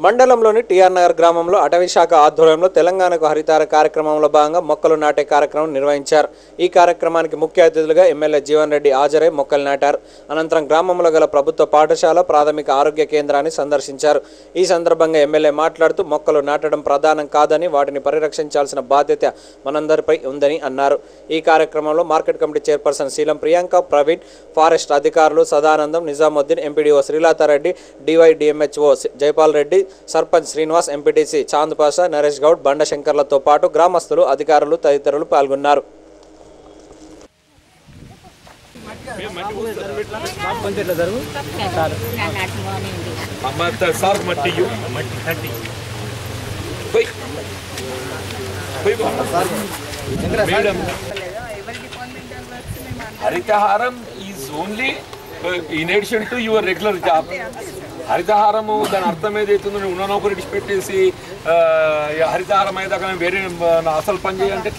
మండలంలోని టీఆర్ నగర్ గ్రామంలో అటవీ శాఖ ఆధ్వర్యంలో తెలంగాణకు హరితార కార్యక్రమంలో భాగంగా మొక్కలు నాటే కార్యక్రమం నిర్వహించారు. ఈ కార్యక్రమానికి ముఖ్య అతిథులుగా ఎమ్మెల్యే జీవన్ రెడ్డి హాజరై మొక్కలు నాటారు. అనంతరం గ్రామంలో గల ప్రభుత్వ పాఠశాల, ప్రాథమిక ఆరోగ్య కేంద్రాన్ని సందర్శించారు. ఈ సందర్భంగా ఎమ్మెల్యే మాట్లాడుతూ మొక్కలు నాటడం ప్రధానం కాదని, వాటిని పరిరక్షించాల్సిన బాధ్యత మనందరిపై ఉందని అన్నారు. ఈ కార్యక్రమంలో market committee chairperson Sheelam Priyanka, Praveen, forest అధికారులు Sadanandam, Nizamuddin, MPDO Srilatha Reddy, DYDMHO Jaipal Reddy, sarpanch Srinivas, MPTC Chand Pasha, Naresh Goud, బండశంకర్లతో పాటు గ్రామస్తులు, అధికారులు తదితరులు పాల్గొన్నారు. Harithaharam is only in addition to your regular job. హరితహారము దాని అర్థం ఏదైతుందో ఉన్న నౌకరు విడిచిపెట్టేసి హరితహారం అయ్యేదాకా వేరే అసలు పని చేయాలంటే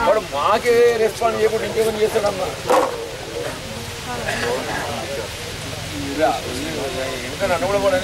వాడు మాకే రెస్పాండ్ చేయకుండా ఇంకేమైనా చేస్తాడమ్మా. ఇంకా నన్ను కూడా కూడా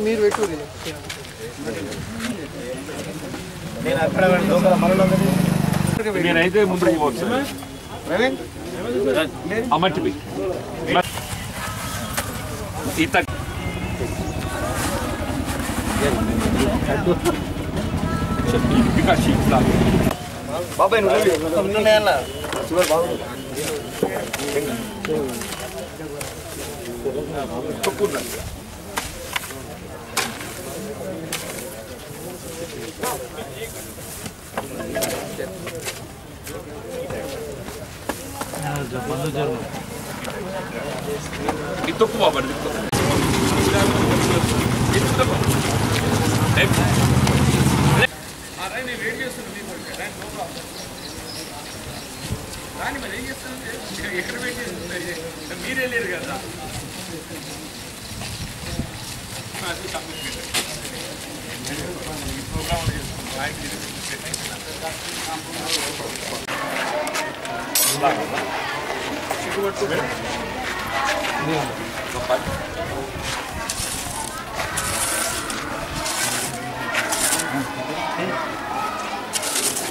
మీరు పెట్టు నేనైతే ముందుకు పోవచ్చు. అమ్మటి బాబాయ్ తక్కువ బాబు వెయిట్ చేస్తున్నాను. దాన్ని మరి ఏం చేస్తానంటే ఎక్కడ వెయిట్ చేస్తుంది మీరే లేరు కదా.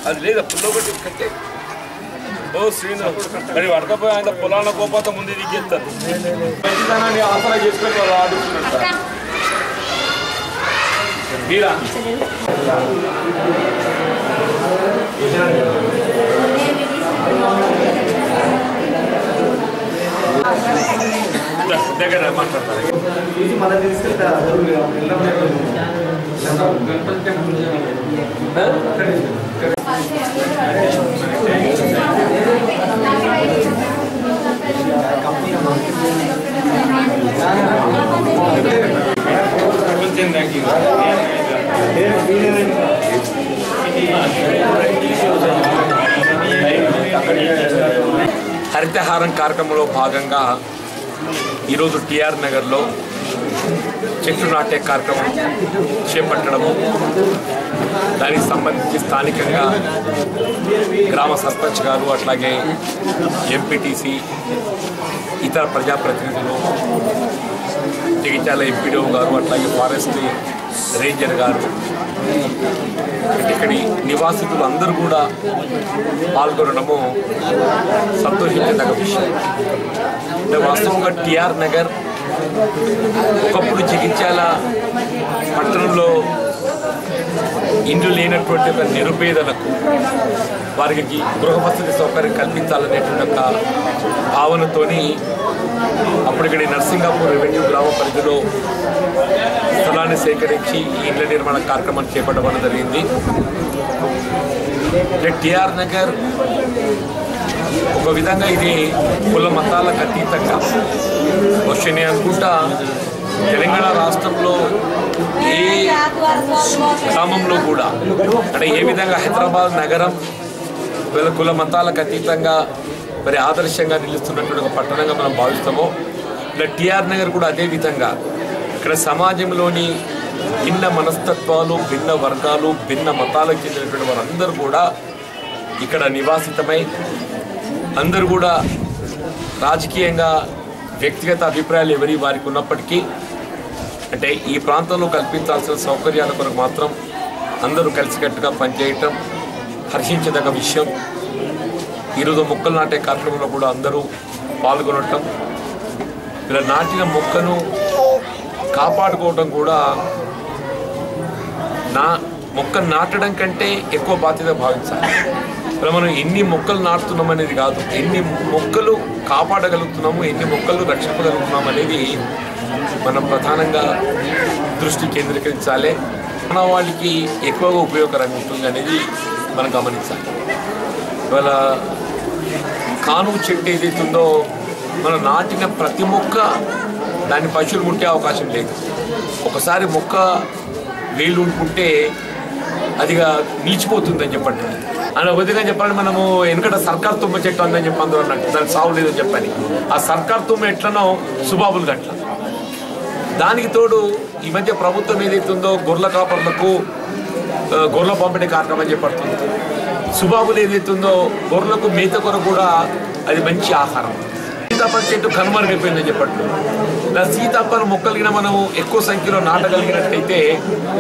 అది లేదా పుల్లో కొట్టి కంటే ఓ శ్రీను మరి వడకపోయి ఆయన పొలాల కోపంతో ముందు దిగేస్తారు. మంచితనాన్ని ఆసరా చేసుకొని వాళ్ళు ఆడుతున్నారు. మీరా దగ్గర మాట్లాడతారు. హరితహారం కార్యక్రమంలో భాగంగా ఈరోజు టీఆర్ నగర్లో చెట్లు నాటే కార్యక్రమం చేపట్టడము, దానికి సంబంధించి స్థానికంగా గ్రామ సర్పంచ్ గారు, అట్లాగే ఎంపీటీసీ, ఇతర ప్రజాప్రతినిధులు, జగిత్యాల ఎంపీడీఓ గారు, అట్లాగే ఫారెస్ట్ రేంజర్ గారు, ఇక్కడి నివాసితులు అందరూ కూడా పాల్గొనడము సంతోషించదగ్గ విషయం. అంటే వాస్తవంగా టీఆర్ నగర్ ఒకప్పుడు జగిత్యాల పట్టణంలో ఇండ్లు లేనటువంటి ఒక నిరుపేదలకు వారికి గృహ వసతి సౌకర్యం కల్పించాలనేటువంటి ఒక భావనతోని అప్పుడు ఇక్కడ నర్సింగాపూర్ రెవెన్యూ గ్రామ పరిధిలో స్థలాన్ని సేకరించి ఈ ఇండ్ల నిర్మాణ కార్యక్రమాన్ని చేపట్టడం జరిగింది. టీఆర్ నగర్ ఒక విధంగా ఇది కుల మతాలకు అతీతంగా క్వశ్చన్ అనుకుంటా తెలంగాణ రాష్ట్రంలో ఏ గ్రామంలో కూడా అంటే ఏ విధంగా హైదరాబాద్ నగరం కుల మతాలకు అతీతంగా మరి ఆదర్శంగా నిలుస్తున్నటువంటి ఒక పట్టణంగా మనం భావిస్తామో ఇలా టీఆర్ నగర్ కూడా అదే విధంగా ఇక్కడ సమాజంలోని భిన్న మనస్తత్వాలు భిన్న వర్గాలు భిన్న మతాలకు చెందినటువంటి వారందరూ కూడా ఇక్కడ నివాసితమై అందరూ కూడా రాజకీయంగా వ్యక్తిగత అభిప్రాయాలు ఎవరి వారికి ఉన్నప్పటికీ అంటే ఈ ప్రాంతంలో కల్పించాల్సిన సౌకర్యాల కొరకు మాత్రం అందరూ కలిసికట్టుగా పనిచేయటం హర్షించదగ్గ విషయం. ఈరోజు మొక్కలు నాటే కార్యక్రమంలో కూడా అందరూ పాల్గొనటం ఇలా నాటిన మొక్కను కాపాడుకోవడం కూడా మొక్కను నాటడం కంటే ఎక్కువ బాధ్యత భావించాలి. ఇలా మనం ఎన్ని మొక్కలు నాటుతున్నాం అనేది కాదు, ఎన్ని మొక్కలు కాపాడగలుగుతున్నాము, ఎన్ని మొక్కలు రక్షించగలుగుతున్నాం అనేది మనం ప్రధానంగా దృష్టి కేంద్రీకరించాలి. మానవాళికి ఎక్కువగా ఉపయోగకరంగా ఉంటుంది అనేది మనం గమనించాలి. ఇవాళ కానుగ చెట్టు ఏదైతుందో మనం నాటిన ప్రతి మొక్క దాన్ని పశువులు ముట్టే అవకాశం లేదు. ఒకసారి మొక్క వేళ్ళు ఉంటుంటే అదిగా నిలిచిపోతుందని చెప్పండి. అని ఒక విధంగా చెప్పాలంటే మనము వెనుకట సర్కార్ తుమ్మ చెట్టు అందని చెప్పి అందరూ అన్నట్టు దానికి సాగు లేదని చెప్పని ఆ సర్కార్ తుమ్మ ఎట్లనో సుబాబులు గట్ల. దానికి తోడు ఈ మధ్య ప్రభుత్వం ఏదైతుందో గొర్రెల కాపర్లకు గొర్రెల పంపిణీ కార్యక్రమం చేపడుతుంది. సుబాబులు ఏదైతుందో గొర్రెలకు మేత కొరకు కూడా అది మంచి ఆహారం. సీతాఫల చెట్టు కనుమరుగైపోయిందని చెప్పట్టు ఇలా సీతాఫల మొక్కలిగిన మనం ఎక్కువ సంఖ్యలో నాటగలిగినట్టయితే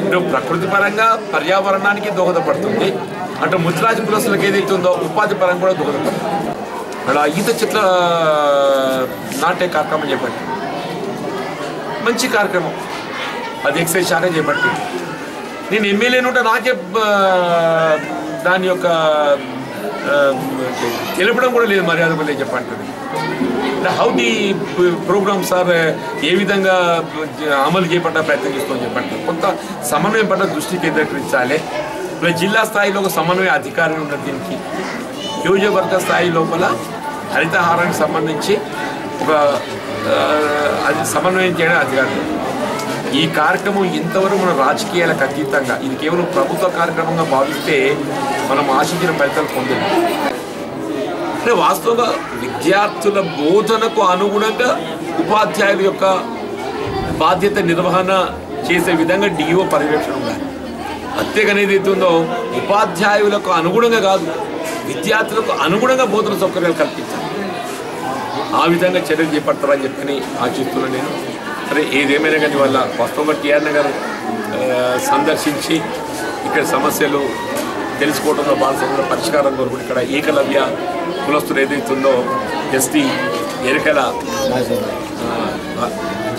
ఇటు ప్రకృతి పరంగా పర్యావరణానికి దోహదపడుతుంది, అటు ముద్రాజ కులస్తులకు ఏదైతే ఉందో ఉపాధి పరంగా కూడా దోహదపడుతుంది. అలా ఈత చెట్ల నాటే కార్యక్రమం చేపట్టి మంచి కార్యక్రమం, అది ఎక్సైజ్ శాఖ చేపట్టి నేను ఎమ్మెల్యేను ఉంటే నాకే దాని యొక్క తెలపడం కూడా లేదు, మర్యాద కూడా లేదు చెప్పంటుంది. హౌ ది ప్రోగ్రామ్స్ ఆర్ ఏ విధంగా అమలు చేపట్ట ప్రయత్నం చేసుకోని చెప్పండి. కొంత సమన్వయం పట్ల దృష్టి కేంద్రీకరించాలి. ఇలా జిల్లా స్థాయిలో ఒక సమన్వయ అధికారి ఉన్నది, దీనికి నియోజకవర్గ స్థాయి లోపల హరితహారానికి సంబంధించి ఒక సమన్వయం చేయడం అధికారులు. ఈ కార్యక్రమం ఇంతవరకు మన రాజకీయాలకు అతీతంగా ఇది కేవలం ప్రభుత్వ కార్యక్రమంగా భావిస్తే మనం ఆశించిన ఫలితాలు పొందాలి. అంటే వాస్తవంగా విద్యార్థుల బోధనకు అనుగుణంగా ఉపాధ్యాయుల యొక్క బాధ్యత నిర్వహణ చేసే విధంగా డిఓ పర్యవేక్షణ ఉండాలి. అంతేగాని ఏదైతే ఉందో ఉపాధ్యాయులకు అనుగుణంగా కాదు, విద్యార్థులకు అనుగుణంగా బోధన సౌకర్యాలు కల్పించాలి. ఆ విధంగా చర్యలు చేపడతారని చెప్పని ఆశిస్తున్నాను నేను. అరే ఏదేమైనా కానీ వల్ల వాస్తవంగా టీఆర్ నగర్ సందర్శించి ఇక్కడ సమస్యలు తెలుసుకోవడంలో బాలసంలో పరిష్కారం కొరకు ఇక్కడ ఏకలవ్య కులస్తులు ఏదైతుందో ఎస్టీ ఎరికల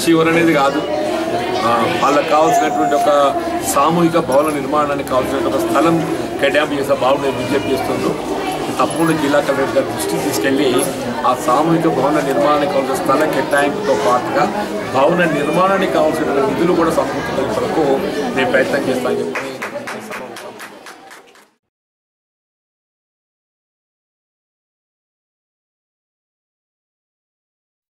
జీవనం అనేది కాదు, వాళ్ళకు కావాల్సినటువంటి ఒక సామూహిక భవన నిర్మాణానికి కావాల్సిన ఒక స్థలం కేటాయింపు చేసే బాగుండే విజ్ఞప్తి చేస్తుందో తప్పకుండా జిల్లా కలెక్టర్ గారి దృష్టికి తీసుకెళ్ళి ఆ సామూహిక భవన నిర్మాణానికి కావాల్సిన స్థల కేటాయింపుతో పాటుగా భవన నిర్మాణానికి కావాల్సిన నిధులు కూడా సమకూర్చడం కొరకు నేను ప్రయత్నం చేస్తాను చెప్పి